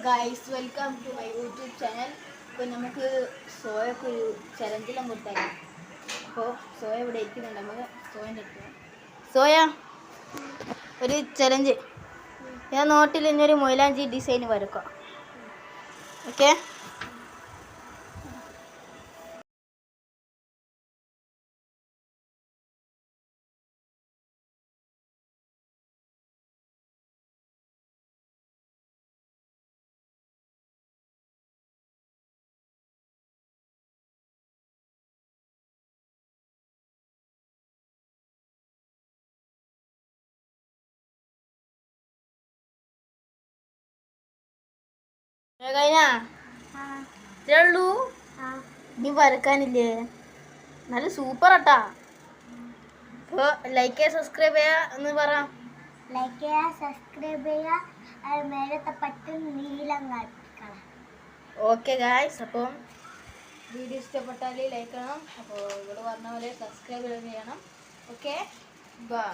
Guys welcome to my YouTube channel. ഇപ്പോൾ നമുക്ക് സോയൊക്കെ ഒരു ചലഞ്ചെല്ലാം കൊടുത്താലോ. അപ്പോൾ സോയ ഇവിടെ ഇരിക്കുന്നുണ്ട്, നമുക്ക് സോയൻ്റെ എടുക്കണം. സോയ ഒരു ചലഞ്ച്. ഞാൻ നോട്ടിൽ ഇന്നൊരു മൊയിലാഞ്ചി ഡിസൈൻ വരക്കാം. ഓക്കെ, കഴിഞ്ഞാ ഇത്രേ ഉള്ളൂ. നീ വരക്കാനില്ലേ? നല്ല സൂപ്പർ ആട്ടാ. അപ്പോൾ ലൈക്ക് ചെയ്യുക, സബ്സ്ക്രൈബ് ചെയ്യുക എന്ന് പറ. ലൈക്ക് ചെയ്യുക, സബ്സ്ക്രൈബ് ചെയ്യുക, അത് മേലത്തെ പറ്റും നീലം കാണിക്കണം. ഓക്കെ ഗായ്സ്, അപ്പം വീഡിയോ ഇഷ്ടപ്പെട്ടാൽ ലൈക്ക് ചെയ്യണം. അപ്പോൾ ഇവിടെ പറഞ്ഞ പോലെ സബ്സ്ക്രൈബ് ചെയ്യണം. Okay, by.